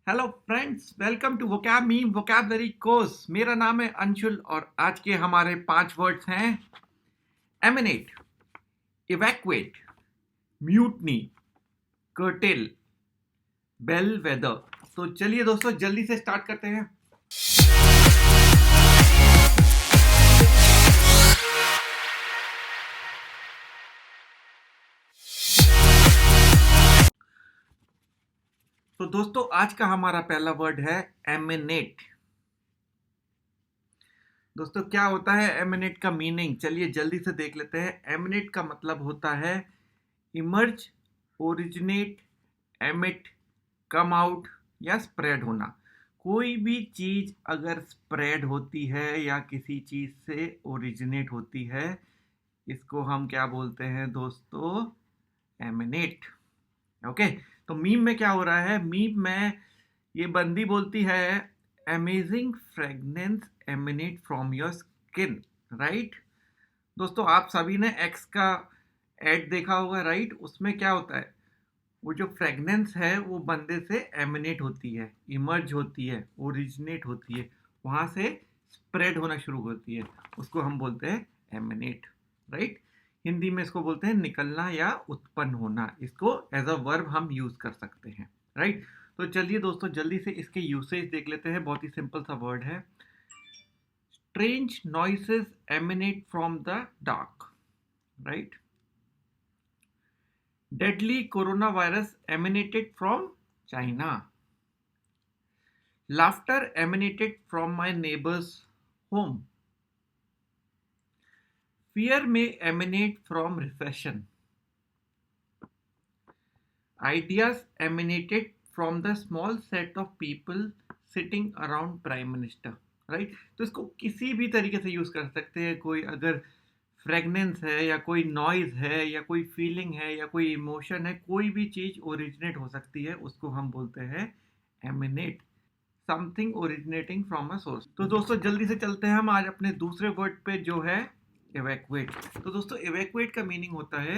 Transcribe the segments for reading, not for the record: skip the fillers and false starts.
Hello friends, welcome to vocab meme vocabulary course. मेरा नाम है अंशुल और आज के हमारे 5 वर्ड्स हैं emanate, evacuate, mutiny, curtail, bellwether. तो चलिए दोस्तों जल्दी से स्टार्ट करते हैं। तो दोस्तों आज का हमारा पहला वर्ड है एमिनेट। दोस्तों क्या होता है एमिनेट का मीनिंग? चलिए जल्दी से देख लेते हैं। एमिनेट का मतलब होता है emerge, originate, emit, come out या स्प्रेड होना। कोई भी चीज अगर स्प्रेड होती है या किसी चीज से ओरिजिनेट होती है, इसको हम क्या बोलते हैं दोस्तों? एमिनेट। ओके। तो मीम में क्या हो रहा है? मीम में ये बंदी बोलती है amazing fragrance eminent from your skin, right? दोस्तों आप सभी ने एक्स का एड देखा होगा, राइट? उसमें क्या होता है, वो जो फ्रेगनेंस है वो बंदे से एमिनेट होती है, इमर्ज होती है, ओरिजिनेट होती है, वहाँ से स्प्रेड होना शुरू होती है, उसको हम बोलते हैं एमिनेट, राइट? हिंदी में इसको बोलते हैं निकलना या उत्पन्न होना। इसको एज अ वर्ब हम यूज कर सकते हैं, राइट? तो चलिए दोस्तों जल्दी से इसके यूसेज देख लेते हैं। बहुत ही सिंपल सा वर्ड है। Strange noises eminent from the dark, right? Deadly coronavirus emanated from China. Laughter emanated from my neighbor's home. Fear may emanate from recession. Ideas emanated from the small set of people sitting around Prime Minister. Right? तो इसको किसी भी तरीके से use कर सकते हैं। कोई अगर फ्रेगनेंस है या कोई नॉइज है या कोई फीलिंग है या कोई इमोशन है, कोई भी चीज ओरिजिनेट हो सकती है, उसको हम बोलते हैं eminent. Something originating from a source. तो दोस्तों जल्दी से चलते हैं हम आज अपने दूसरे वर्ड पे जो है इवैक्यूएट। तो दोस्तों इवैक्यूएट का मीनिंग होता है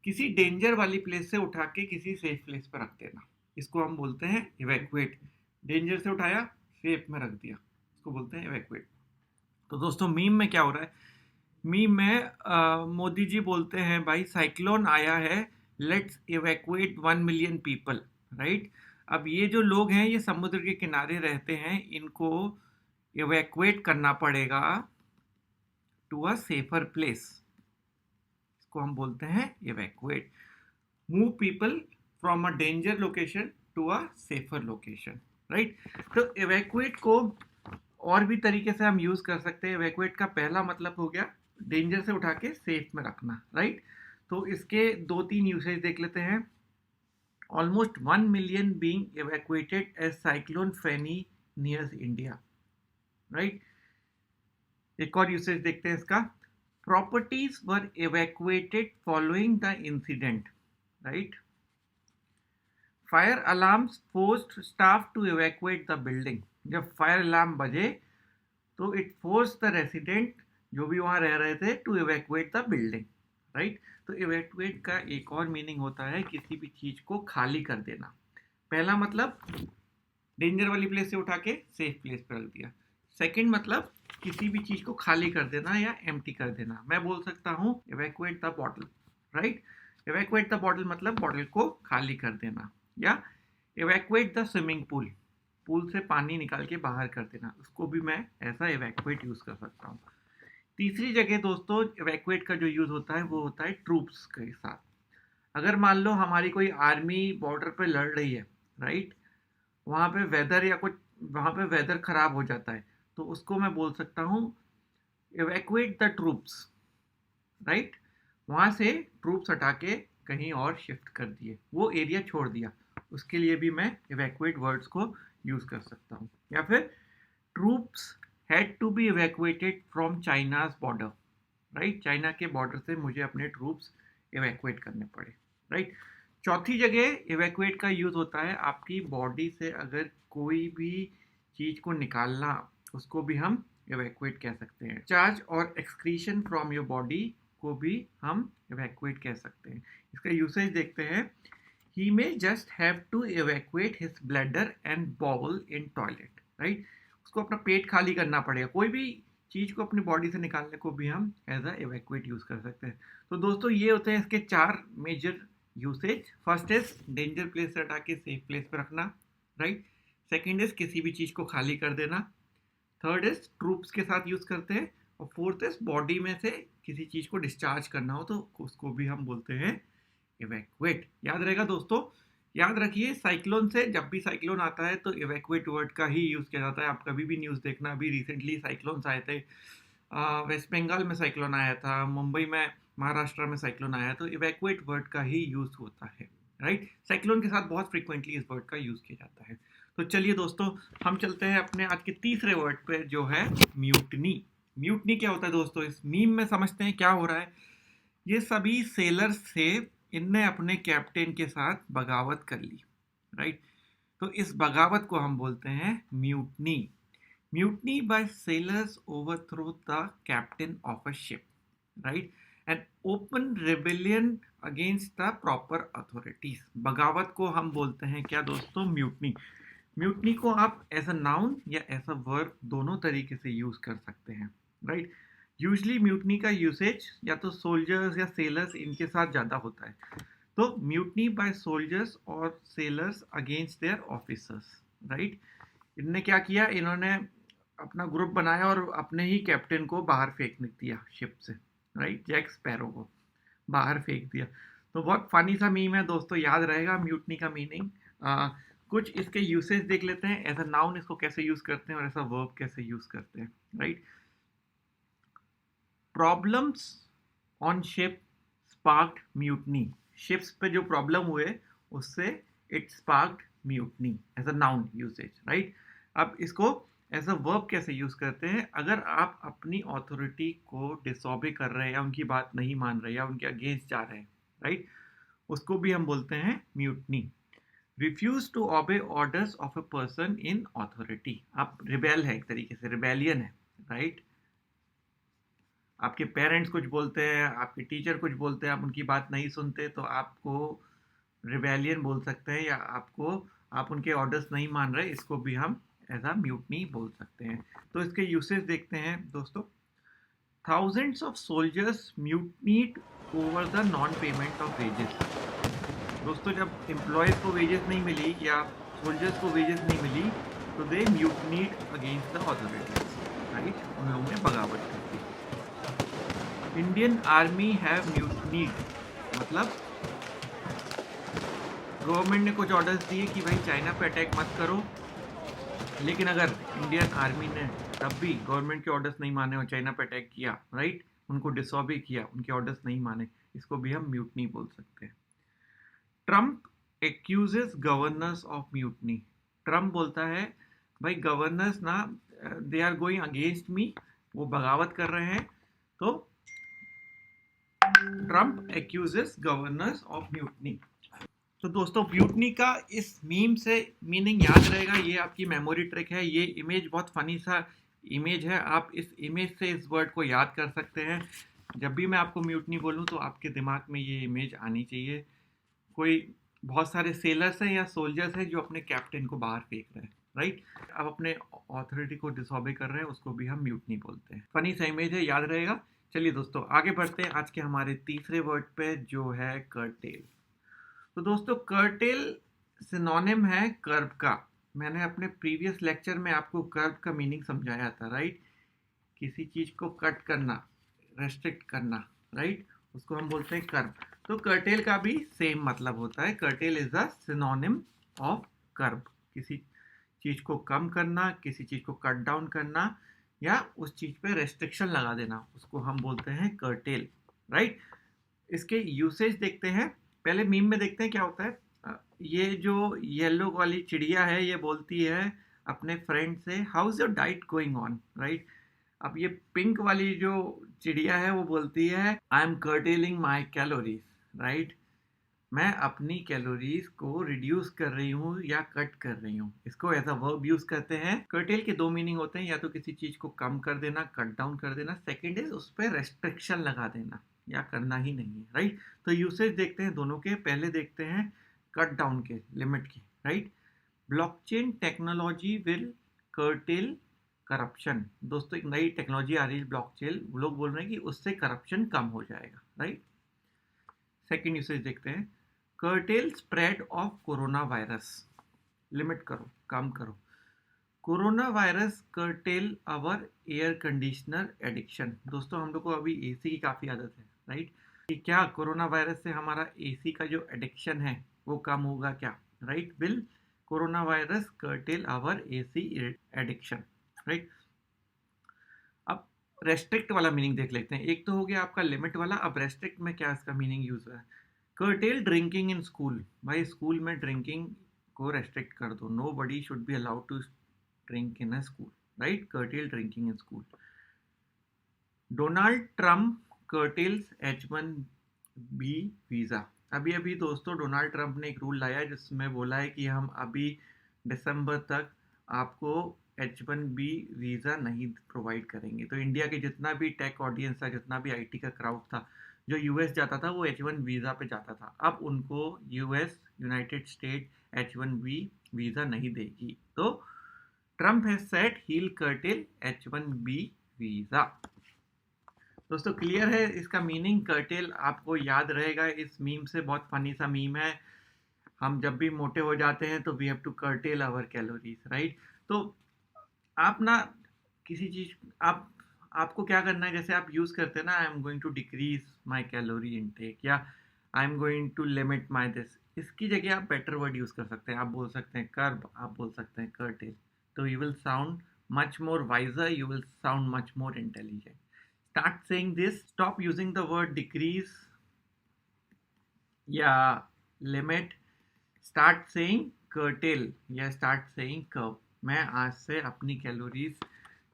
किसी डेंजर वाली प्लेस से उठा के किसी सेफ प्लेस पर रख देना। इसको हम बोलते हैं इवैक्यूएट। डेंजर से उठाया, सेफ में रख दिया, इसको बोलते हैं इवैक्यूएट। तो दोस्तों मीम में क्या हो रहा है? मीम में मोदी जी बोलते हैं भाई साइक्लोन आया है, let's evacuate 1 million people, right? अब ये जो लोग हैं ये समुद्र के किनारे रहते हैं, इनको इवैक्यूएट करना पड़ेगा टू अ सेफर प्लेस। इसको हम बोलते हैं evacuate. Move people from a danger location to a safer location, right? तो इवैक्यूएट को और भी तरीके से हम यूज कर सकते हैं। इवैक्यूएट का पहला मतलब हो गया डेंजर से उठा के सेफ में रखना, राइट? तो इसके 2-3 यूसेज देख लेते हैं। Almost 1 million being evacuated as cyclone Fani nears India, right? एक और यूसेज देखते हैं इसका। Properties were evacuated following the incident, right? Fire alarms forced staff to evacuate the building. जब फायर अलार्म बजे तो इट फोर्स द रेसिडेंट, जो भी वहां रह रहे थे, to evacuate the building, right? तो इवैक्यूएट का एक और मीनिंग होता है किसी भी चीज को खाली कर देना। पहला मतलब डेंजर वाली प्लेस से उठा के सेफ प्लेस पर रख दिया। सेकंड मतलब किसी भी चीज को खाली कर देना या एम्प्टी कर देना। मैं बोल सकता हूँ evacuate the bottle, right? Evacuate the bottle मतलब बॉटल को खाली कर देना। या evacuate the swimming pool, pool से पानी निकाल के बाहर कर देना, उसको भी मैं ऐसा इवैक्यूएट यूज कर सकता हूँ। तीसरी जगह दोस्तों इवैक्यूएट का जो यूज होता है वो होता है ट्रूप्स के साथ। अगर मान लो हमारी कोई आर्मी बॉर्डर पे लड़ रही है, राइट? वहां पे वेदर या कुछ, वहां पे वेदर खराब हो जाता है, तो उसको मैं बोल सकता हूँ इवैक्यूएट द ट्रूप्स, राइट? वहां से ट्रूप्स हटा के कहीं और शिफ्ट कर दिए, वो एरिया छोड़ दिया, उसके लिए भी मैं इवैक्यूएट वर्ड्स को यूज कर सकता हूँ। या फिर troops had to be evacuated from China's border, right? China के बॉर्डर से मुझे अपने ट्रूप्स इवैक्यूएट करने पड़े, राइट? चौथी जगह इवैक्यूएट का यूज होता है आपकी बॉडी से अगर कोई भी चीज को निकालना, उसको भी हम इवैक्यूएट कह सकते हैं। चार्ज और एक्सक्रीशन फ्रॉम योर बॉडी को भी हम इवैक्यूएट कह सकते हैं। इसका यूसेज देखते हैं। he may just have to evacuate his bladder and bowel in toilet, right? उसको अपना पेट खाली करना पड़ेगा, कोई भी चीज को अपनी बॉडी से निकालने को भी हम एज अ एवैक्यूएट यूज कर सकते हैं। तो दोस्तों ये होते हैं इसके 4 major usage. First is danger place से हटा के सेफ प्लेस पे रखना, राइट। सेकंड इज किसी भी चीज को खाली कर देना। थर्ड इज ट्रूप्स के साथ यूज करते हैं। और फोर्थ इज बॉडी में से किसी चीज को डिस्चार्ज करना हो तो उसको भी हम बोलते हैं इवैक्यूएट। याद रहेगा दोस्तों, याद रखिए साइक्लोन से, जब भी साइक्लोन आता है तो इवैक्यूएट वर्ड का ही यूज किया जाता है। आप कभी भी न्यूज देखना, अभी रिसेंटली साइक्लोन्स आए थे, वेस्ट बंगाल में साइक्लोन आया था, मुंबई में, महाराष्ट्र में साइक्लोन आया, तो इवैक्यूएट वर्ड का ही यूज होता है, राइट। साइक्लोन के साथ बहुत फ्रीक्वेंटली इस वर्ड का यूज किया जाता है। तो चलिए दोस्तों, हम चलते हैं अपने आज के तीसरे वर्ड पे, जो है म्यूटनी। म्यूटनी क्या होता है दोस्तों, इस मीम में समझते हैं क्या हो रहा है। ये सभी सेलर्स थे, इनने अपने कैप्टन के साथ बगावत कर ली, राइट। तो इस बगावत को हम बोलते हैं mutiny. Mutiny by sailors overthrow the captain of a ship, right, and open rebellion against the proper authorities. बगावत को हम बोलते हैं क्या दोस्तों, म्यूटनी। म्यूटनी को आप एज अ नाउन या एज अ वर्ब दोनों तरीके से यूज कर सकते हैं, राइट। यूजली म्यूटनी का यूसेज या तो सोल्जर्स या सेलर्स इनके साथ ज़्यादा होता है। तो म्यूटनी बाय सोल्जर्स और sellers against their officers, right. इनने क्या किया, इन्होंने अपना ग्रुप बनाया और अपने ही कैप्टन को बाहर फेंक दिया शिप से, राइट, जैक स्पैरो को बाहर फेंक दिया। तो बहुत फनी सा मीम है दोस्तों, याद रहेगा म्यूटनी का मीनिंग। कुछ इसके यूसेज देख लेते हैं, एज अ नाउन इसको कैसे यूज करते हैं और एज अ वर्ब कैसे यूज करते हैं, right. Problems on ship sparked mutiny. Ships पे जो प्रॉब्लम हुए उससे it sparked mutiny as a noun usage, right. अब इसको एज अ वर्ब कैसे यूज करते हैं, अगर आप अपनी अथॉरिटी को डिसऑबे कर रहे हैं या उनकी बात नहीं मान रहे या उनके अगेंस्ट जा रहे हैं, राइट, उसको भी हम बोलते हैं mutiny. Refuse to obey orders of a person in authority. आप रिबेल है, एक तरीके से रिबेलियन है, राइट। आपके पेरेंट्स कुछ बोलते हैं, आपके टीचर कुछ बोलते हैं, आप उनकी बात नहीं सुनते, तो आपको रिबेलियन बोल सकते हैं, या आप उनके ऑर्डर्स नहीं मान रहे, इसको भी हम एज अ म्यूटनी बोल सकते हैं। तो इसके यूसेज देखते हैं दोस्तों। Thousands of soldiers mutinied over the non payment of wages. दोस्तों जब एम्प्लॉयज को वेजेस नहीं मिली या सोल्जर्स को वेजेस नहीं मिली, तो दे म्यूटनीड अगेंस्ट द अथॉरिटीज, राइट, उन लोगों ने बगावत कर दी। इंडियन आर्मी हैव म्यूटनीड, मतलब गवर्नमेंट ने कुछ ऑर्डर्स दिए कि भाई चाइना पे अटैक मत करो, लेकिन अगर इंडियन आर्मी ने तब भी गवर्नमेंट के ऑर्डर्स नहीं माने और चाइना पे अटैक किया, राइट, उनको डिसऑबे किया, उनके ऑर्डर्स नहीं माने, इसको भी हम म्यूटनी बोल सकते हैं। Trump accuses governors of mutiny. Trump बोलता है भाई गवर्नर्स ना, they are going against me, वो बगावत कर रहे हैं। तो Trump accuses governors of mutiny. तो दोस्तों म्यूटनी का इस मीम से मीनिंग याद रहेगा, ये आपकी मेमोरी ट्रिक है। ये इमेज बहुत फनी सा इमेज है, आप इस इमेज से इस वर्ड को याद कर सकते हैं। जब भी मैं आपको म्यूटनी बोलूँ तो आपके दिमाग में ये इमेज आनी चाहिए। कोई बहुत सारे सेलर्स हैं या सोल्जर्स हैं जो अपने कैप्टन को बाहर फेंक रहे हैं, राइट, अब अपने अथॉरिटी को डिसऑबे कर रहे हैं, उसको भी हम म्यूटनी बोलते हैं। फनी सा इमेज है, याद रहेगा। चलिए दोस्तों आगे बढ़ते हैं आज के हमारे तीसरे वर्ड पे, जो है कर्टेल। तो दोस्तों कर्टेल सिनोनिम है कर्व का। मैंने अपने प्रीवियस लेक्चर में आपको कर्व का मीनिंग समझाया था, राइट। किसी चीज को कट करना, रेस्ट्रिक्ट करना, राइट, उसको हम बोलते हैं कर्व। तो कर्टेल का भी सेम मतलब होता है। Cartel is the synonym of curve. किसी चीज को कम करना, किसी चीज को कट डाउन करना, या उस चीज पे रेस्ट्रिक्शन लगा देना, उसको हम बोलते हैं कर्टेल, राइट। इसके यूसेज देखते हैं, पहले मीम में देखते हैं क्या होता है। ये जो येलो वाली चिड़िया है, ये बोलती है अपने फ्रेंड से how is your diet going on, right. अब ये पिंक वाली जो चिड़िया है वो बोलती है I am curtailing my calories, right, मैं अपनी कैलोरीज को रिड्यूस कर रही हूँ या कट कर रही हूँ। इसको एज अ वर्ब यूज करते हैं। कर्टेल के दो मीनिंग होते हैं, या तो किसी चीज को कम कर देना, कट डाउन कर देना, सेकेंड इज उस पर रेस्ट्रिक्शन लगा देना या करना ही नहीं है, राइट। तो यूसेज देखते हैं दोनों के। पहले देखते हैं कट डाउन के, लिमिट की, right. Blockchain technology will cartel corruption. दोस्तों एक नई टेक्नोलॉजी आ रही है ब्लॉकचेन, लोग बोल रहे हैं कि उससे करप्शन कम हो जाएगा, राइट। सेकेंड यूसेज देखते हैं, curtail spread of corona virus. Limit करो, कम करो। Corona virus curtail our air conditioner addiction. दोस्तों हम लोग को अभी एसी की काफ़ी आदत है, राइट। कि क्या कोरोना वायरस से हमारा एसी का जो एडिक्शन है वो कम होगा क्या, right. Will corona virus curtail our AC addiction, right. अब रेस्ट्रिक्ट वाला मीनिंग देख लेते हैं। एक तो हो गया आपका लिमिट वाला, अब रेस्ट्रिक्ट में क्या इसका मीनिंग यूज हुआ है। Curtail drinking in school. भाई स्कूल में ड्रिंकिंग को रेस्ट्रिक्ट कर दो, nobody should be allowed to drink in a school, right. Curtail drinking in school. Donald Trump curtails H1B visa. अभी अभी दोस्तों डोनाल्ड ट्रम्प ने एक रूल लाया है जिसमें बोला है कि हम अभी दिसंबर तक आपको H1B वीज़ा नहीं प्रोवाइड करेंगे। तो इंडिया के जितना भी टेक ऑडियंस था, जितना भी आईटी का क्राउड था जो यूएस जाता था वो H1 वीज़ा पे जाता था, अब उनको US United state H1B visa नहीं देगी। तो Trump has said he will cartel H1B visa. दोस्तों क्लियर है इसका मीनिंग। कर्टेल आपको याद रहेगा इस मीम से, बहुत फनी सा मीम है। हम जब भी मोटे हो जाते हैं तो we have to curtail our calories, right. तो आप ना किसी चीज आपको क्या करना है, जैसे आप यूज करते हैं ना, I am going to decrease my calorie intake या I am going to limit my this, इसकी जगह आप बेटर वर्ड यूज कर सकते हैं। आप बोल सकते हैं कर्ब, आप बोल सकते हैं कर्टेल। तो you will sound much more wiser, you will sound much more intelligent. Start saying this, stop using the word decrease या limit, start saying curtail या start saying curb। मैं आज से अपनी कैलोरीज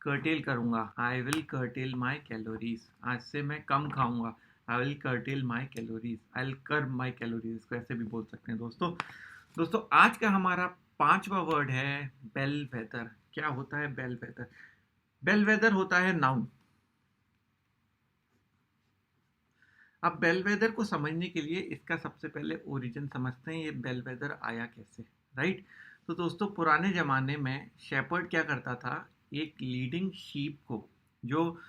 कर्टेल करूंगा, I will curtail my calories. आज से मैं कम खाऊंगा, I will curtail my calories, I will curb my calories, इसको ऐसे भी बोल सकते हैं दोस्तों आज का हमारा 5वां वर्ड है बेल वेदर। क्या होता है बेल वेदर? बेल वेदर होता है नाउन। अब बेल वेदर को समझने के लिए इसका सबसे पहले ओरिजिन समझते हैं, ये बेल वेदर आया कैसे, राइट। तो दोस्तों पुराने ज़माने में शेपर्ड क्या करता था, एक लीडिंग शीप को, जो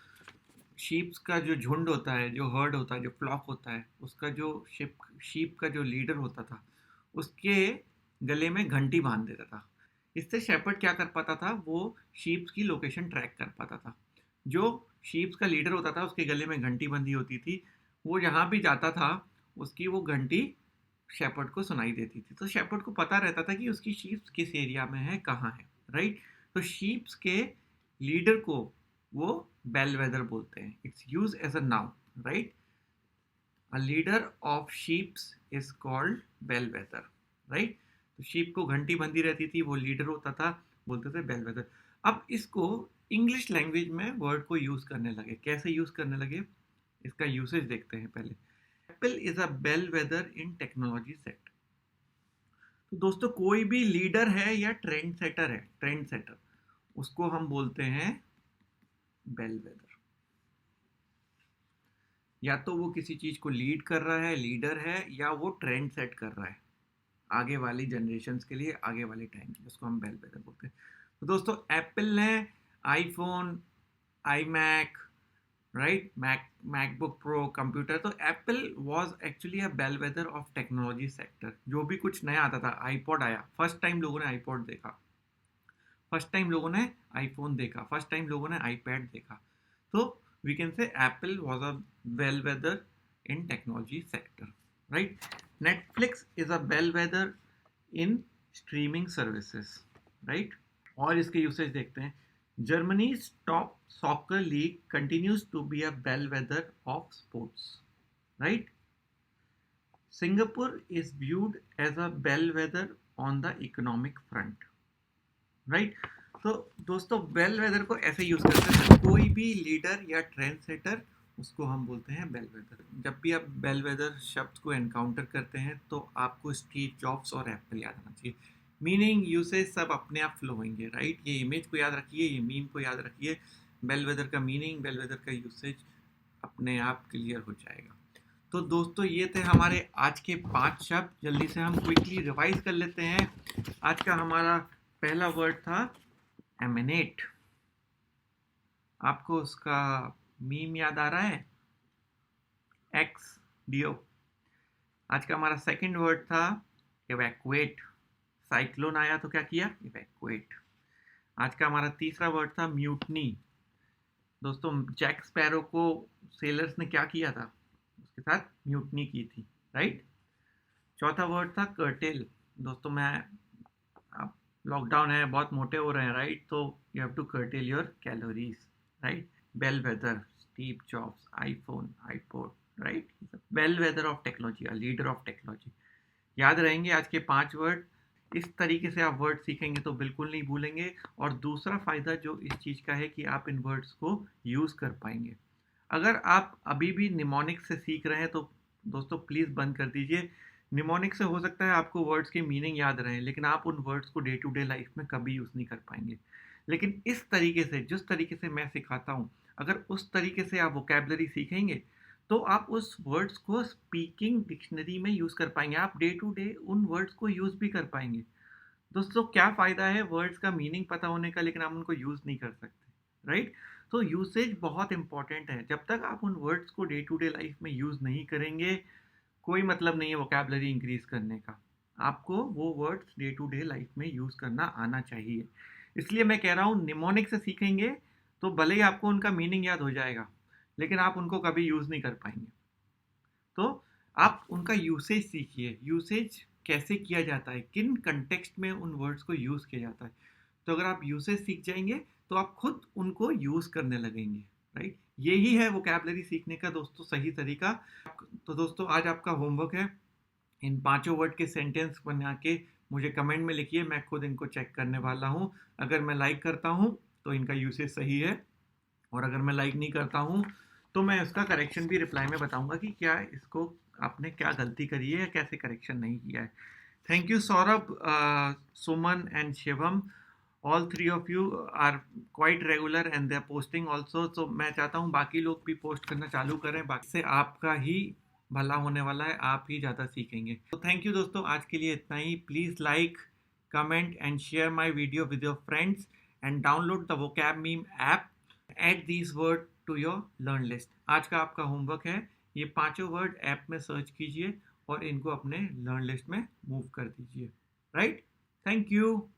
शीप्स का जो झुंड होता है, जो हर्ड होता है, जो फ्लॉक होता है, उसका जो शीप का जो लीडर होता था उसके गले में घंटी बांध देता था। इससे शेपर्ड क्या कर पाता था, वो शीप्स की लोकेशन ट्रैक कर पाता था। जो शीप्स का लीडर होता था उसके गले में घंटी बंधी होती थी, वो जहाँ भी जाता था उसकी वो घंटी शेपर्ड को सुनाई देती थी। तो शेपर्ड को पता रहता था कि उसकी शीप्स किस एरिया में है, कहाँ है, राइट। तो शीप्स के लीडर को वो बेल वेदर बोलते हैं। It's use as a noun, right. A leader of sheeps is called bellwether, right. तो शीप को घंटी बंधी रहती थी, वो लीडर होता था, बोलते थे बेल वेदर। अब इसको इंग्लिश लैंग्वेज में वर्ड को यूज करने लगे। कैसे यूज करने लगे, इसका यूसेज देखते हैं पहले। Apple is a bellwether in technology sector. तो दोस्तों कोई भी लीडर है या ट्रेंड सेटर है, ट्रेंड सेटर, उसको हम बोलते हैं बेल वेदर। या तो वो किसी चीज को लीड कर रहा है, लीडर है, या वो ट्रेंड सेट कर रहा है आगे वाली जनरेशन्स के लिए, आगे वाले टाइम के लिए, उसको हम बेल वेदर बोलते हैं। तो दोस्तों एप्पल ने iPhone, iMac, right, MacBook Pro computer, तो Apple was actually a bellwether of technology sector. जो भी कुछ नया आता था, आईपॉड आया, फर्स्ट टाइम लोगों ने आईपॉड देखा, फर्स्ट टाइम लोगों ने आईफोन देखा, फर्स्ट टाइम लोगों ने आईपैड देखा। तो we can say Apple was a bellwether in technology sector, right. Netflix is a bellwether in streaming services, right. और इसके यूसेज देखते हैं। Germany's top soccer league continues to be a bellwether of sports, right? Singapore is viewed as a bellwether on the economic front, right? तो दोस्तों bell weather को ऐसे use करते हैं, कोई भी लीडर या ट्रेंड सेटर उसको हम बोलते हैं बेल वेदर। जब भी आप बेल वेदर शब्द को एनकाउंटर करते हैं तो आपको स्टीव जॉब्स और एप्पल याद आना चाहिए। मीनिंग यूसेज सब अपने आप फ्लो होंगे, राइट। ये इमेज को याद रखिए, ये मीम को याद रखिए, बेल वेदर का मीनिंग, बेल वेदर का यूसेज अपने आप क्लियर हो जाएगा। तो दोस्तों ये थे हमारे आज के 5 शब्द। जल्दी से हम क्विकली रिवाइज कर लेते हैं। आज का हमारा पहला वर्ड था एमिनेट। आपको उसका मीम याद आ रहा है? एक्स डियो। आज का हमारा सेकंड वर्ड था इवैक्यूएट। साइक्लोन आया तो क्या किया? इवैक्यूएट। आज का हमारा तीसरा वर्ड था म्यूटनी। दोस्तों जैक स्पैरो को सेलर्स ने क्या किया था? उसके साथ म्यूटनी की थी, राइट। चौथा वर्ड था कर्टेल। दोस्तों मैं आप लॉकडाउन है, बहुत मोटे हो रहे हैं, राइट, तो you have to curtail your calories, right. Bellwether, Steve Jobs, iPhone, iPod, right. Bellwether of technology, a leader of technology. याद रहेंगे आज के 5 वर्ड। इस तरीके से आप वर्ड सीखेंगे तो बिल्कुल नहीं भूलेंगे। और दूसरा फ़ायदा जो इस चीज़ का है कि आप इन वर्ड्स को यूज़ कर पाएंगे। अगर आप अभी भी निमोनिक्स से सीख रहे हैं तो दोस्तों प्लीज़ बंद कर दीजिए। निमोनिक्स से हो सकता है आपको वर्ड्स के मीनिंग याद रहे, लेकिन आप उन वर्ड्स को डे टू डे लाइफ में कभी यूज़ नहीं कर पाएंगे। लेकिन इस तरीके से, जिस तरीके से मैं सिखाता हूँ, अगर उस तरीके से आप वोकेबलरी सीखेंगे तो आप उस वर्ड्स को स्पीकिंग डिक्शनरी में यूज़ कर पाएंगे। आप डे टू डे उन वर्ड्स को यूज़ भी कर पाएंगे। दोस्तों क्या फ़ायदा है वर्ड्स का मीनिंग पता होने का, लेकिन आप उनको यूज़ नहीं कर सकते, राइट। तो यूसेज बहुत इंपॉर्टेंट है। जब तक आप उन वर्ड्स को डे टू डे लाइफ में यूज़ नहीं करेंगे, कोई मतलब नहीं है वोकेबलरी इंक्रीज करने का। आपको वो words day to day life में यूज़ करना आना चाहिए। इसलिए मैं कह रहा हूँ निमोनिक से सीखेंगे तो भले ही आपको उनका मीनिंग याद हो जाएगा, लेकिन आप उनको कभी यूज़ नहीं कर पाएंगे। तो आप उनका यूसेज सीखिए। यूसेज कैसे किया जाता है, किन कंटेक्स्ट में उन वर्ड्स को यूज़ किया जाता है। तो अगर आप यूसेज सीख जाएंगे तो आप खुद उनको यूज़ करने लगेंगे, राइट। यही है वोकेबलरी सीखने का दोस्तों सही तरीका। तो दोस्तों आज आपका होमवर्क है, इन 5 वर्ड के सेंटेंस बना के मुझे कमेंट में लिखिए। मैं खुद इनको चेक करने वाला हूँ। अगर मैं लाइक करता हूँ तो इनका यूसेज सही है, और अगर मैं लाइक नहीं करता हूँ तो मैं इसका करेक्शन भी रिप्लाई में बताऊंगा कि क्या इसको आपने क्या गलती करी है या कैसे करेक्शन नहीं किया है। Thank you Saurabh, Suman and Shivam. All three of you are quite regular and they are posting also. तो मैं चाहता हूँ बाकी लोग भी पोस्ट करना चालू करें, बाकी से आपका ही भला होने वाला है, आप ही ज़्यादा सीखेंगे। तो थैंक यू दोस्तों, आज के लिए इतना ही। Please like, comment and share my video with your friends and download the Vocab Meme app. Add these word to your learn list. आज का आपका होमवर्क है, ये 5 वर्ड ऐप में सर्च कीजिए और इनको अपने लर्न लिस्ट में मूव कर दीजिए, राइट। Thank you.